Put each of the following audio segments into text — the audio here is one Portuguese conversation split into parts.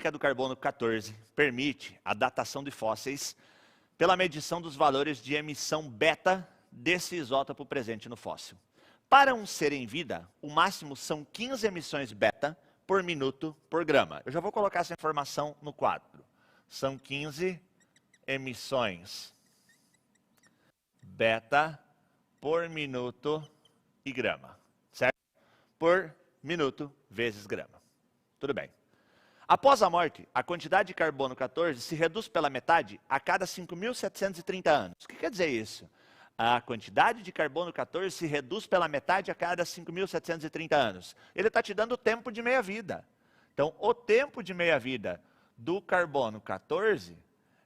técnica do carbono 14 permite a datação de fósseis pela medição dos valores de emissão beta desse isótopo presente no fóssil. Para um ser em vida, o máximo são 15 emissões beta por minuto por grama. Eu já vou colocar essa informação no quadro. São 15 emissões beta por minuto e grama, certo? Por minuto vezes grama. Tudo bem. Após a morte, a quantidade de carbono 14 se reduz pela metade a cada 5.730 anos. O que quer dizer isso? A quantidade de carbono 14 se reduz pela metade a cada 5.730 anos. Ele está te dando o tempo de meia-vida. Então, o tempo de meia-vida do carbono 14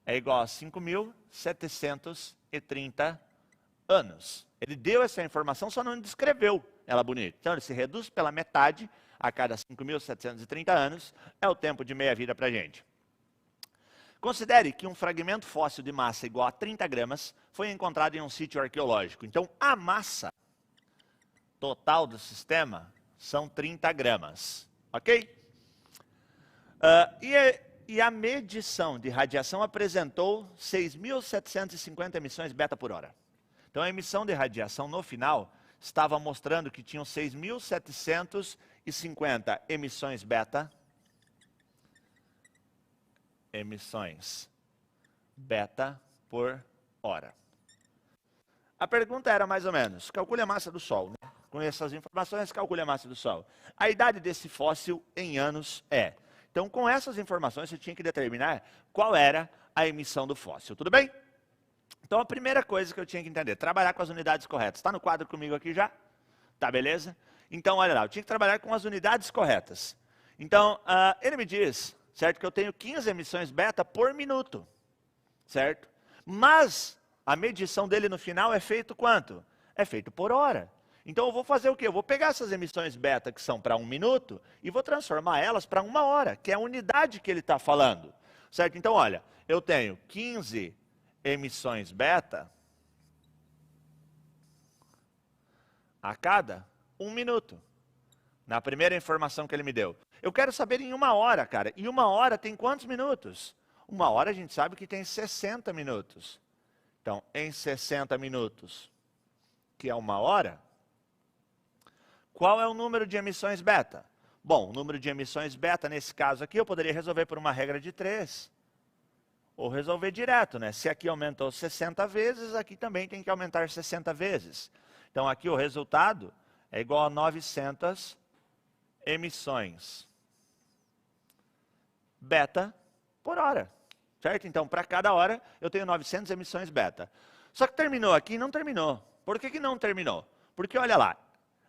é igual a 5.730 anos. Ele deu essa informação, só não descreveu ela bonita. Então, ele se reduz pela metade a cada 5.730 anos, é o tempo de meia-vida para a gente. Considere que um fragmento fóssil de massa igual a 30 gramas foi encontrado em um sítio arqueológico. Então, a massa total do sistema são 30 gramas, ok? E a medição de radiação apresentou 6.750 emissões beta por hora. Então, a emissão de radiação no final estava mostrando que tinham 6.750 emissões beta por hora. A pergunta era mais ou menos, calcule a massa do Sol, né? Com essas informações, calcule a massa do Sol. A idade desse fóssil em anos é. Então, com essas informações, você tinha que determinar qual era a emissão do fóssil, tudo bem? Então, a primeira coisa que eu tinha que entender, trabalhar com as unidades corretas. Está no quadro comigo aqui já? Tá, beleza? Então, olha lá, eu tinha que trabalhar com as unidades corretas. Então, ele me diz, certo, que eu tenho 15 emissões beta por minuto, certo? Mas a medição dele no final é feito quanto? É feito por hora. Então, eu vou fazer o quê? Eu vou pegar essas emissões beta que são para 1 minuto e vou transformar elas para 1 hora, que é a unidade que ele está falando, certo? Então, olha, eu tenho 15 emissões beta a cada 1 minuto. Na primeira informação que ele me deu. Eu quero saber em 1 hora, cara. E 1 hora tem quantos minutos? 1 hora a gente sabe que tem 60 minutos. Então, em 60 minutos, que é 1 hora, qual é o número de emissões beta? Bom, o número de emissões beta, nesse caso aqui, eu poderia resolver por uma regra de 3. Ou resolver direto, né? Se aqui aumentou 60 vezes, aqui também tem que aumentar 60 vezes. Então, aqui o resultado é igual a 900 emissões beta por hora, certo? Então, para cada hora, eu tenho 900 emissões beta. Só que terminou aqui? Não terminou. Por que não terminou? Porque, olha lá,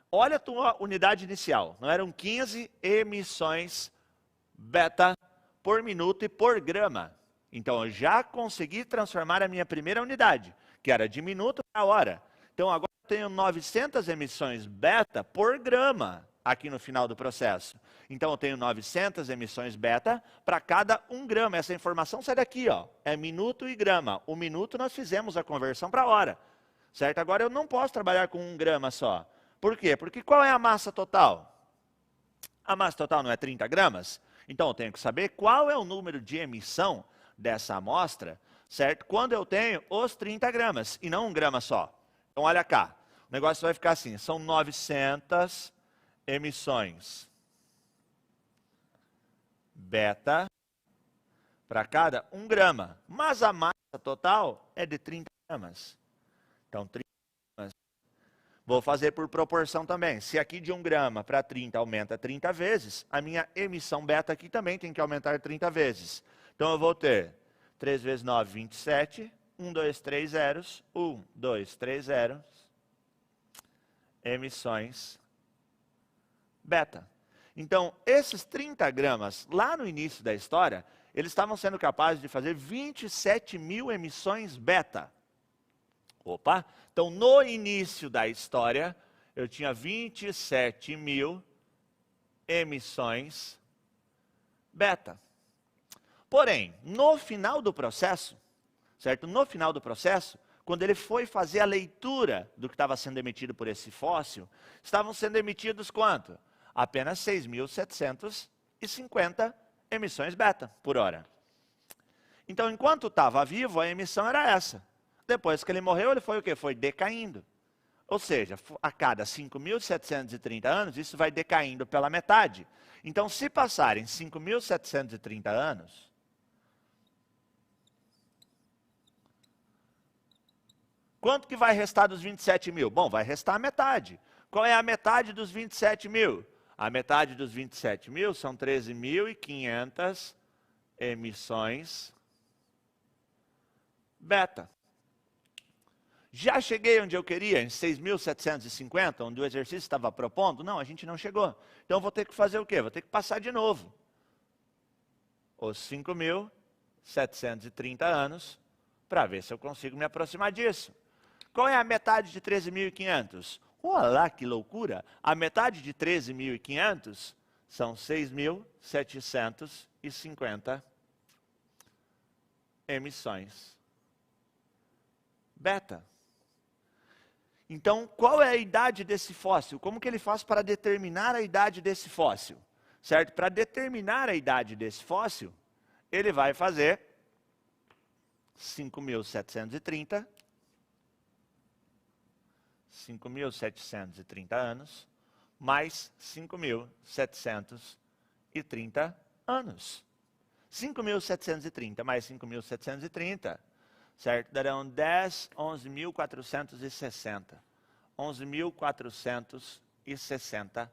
olha a tua unidade inicial. Não eram 15 emissões beta por minuto e por grama. Então, eu já consegui transformar a minha primeira unidade, que era de minuto para hora. Então, agora eu tenho 900 emissões beta por grama aqui no final do processo. Então, eu tenho 900 emissões beta para cada 1 grama. Essa informação sai daqui, ó. É minuto e grama. O minuto nós fizemos a conversão para hora, certo? Agora, eu não posso trabalhar com 1 grama só. Por quê? Porque qual é a massa total? A massa total não é 30 gramas? Então, eu tenho que saber qual é o número de emissão dessa amostra, certo? Quando eu tenho os 30 gramas, e não 1 grama só. Então, olha cá, o negócio vai ficar assim, são 900 emissões beta para cada 1 grama, mas a massa total é de 30 gramas. Então, 30 gramas. Vou fazer por proporção também. Se aqui de 1 grama para 30 aumenta 30 vezes, a minha emissão beta aqui também tem que aumentar 30 vezes. Então, eu vou ter 3 vezes 9, 27. 1, 2, 3 zeros. 1, 2, 3 zeros. Emissões beta. Então, esses 30 gramas, lá no início da história, eles estavam sendo capazes de fazer 27 mil emissões beta. Opa! Então, no início da história, eu tinha 27 mil emissões beta. Porém, no final do processo, certo? No final do processo, quando ele foi fazer a leitura do que estava sendo emitido por esse fóssil, estavam sendo emitidos quanto? Apenas 6.750 emissões beta por hora. Então, enquanto estava vivo, a emissão era essa. Depois que ele morreu, ele foi o quê? Foi decaindo. Ou seja, a cada 5.730 anos, isso vai decaindo pela metade. Então, se passarem 5.730 anos, quanto que vai restar dos 27 mil? Bom, vai restar a metade. Qual é a metade dos 27 mil? A metade dos 27 mil são 13.500 emissões beta. Já cheguei onde eu queria, em 6.750, onde o exercício estava propondo? Não, a gente não chegou. Então, vou ter que fazer o quê? Vou ter que passar de novo os 5.730 anos para ver se eu consigo me aproximar disso. Qual é a metade de 13.500? Olá, que loucura! A metade de 13.500 são 6.750 emissões beta. Então, qual é a idade desse fóssil? Como que ele faz para determinar a idade desse fóssil? Certo? Para determinar a idade desse fóssil, ele vai fazer 5.730 anos, mais 5.730 anos. 5.730 mais 5.730, certo? Darão 11.460. 11.460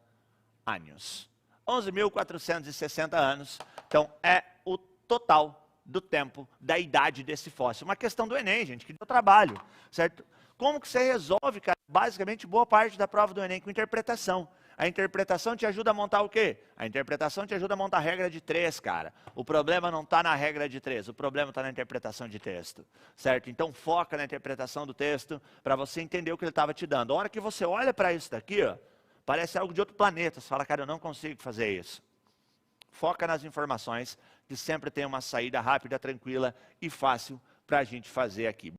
anos. 11.460 anos, então é o total do tempo da idade desse fóssil. Uma questão do Enem, gente, que deu trabalho, certo? Como que você resolve, cara, basicamente boa parte da prova do Enem com interpretação. A interpretação te ajuda a montar o quê? A interpretação te ajuda a montar a regra de 3, cara. O problema não está na regra de 3, o problema está na interpretação de texto, certo? Então foca na interpretação do texto para você entender o que ele estava te dando. A hora que você olha para isso daqui, ó, parece algo de outro planeta. Você fala, cara, eu não consigo fazer isso. Foca nas informações, que sempre tem uma saída rápida, tranquila e fácil para a gente fazer aqui.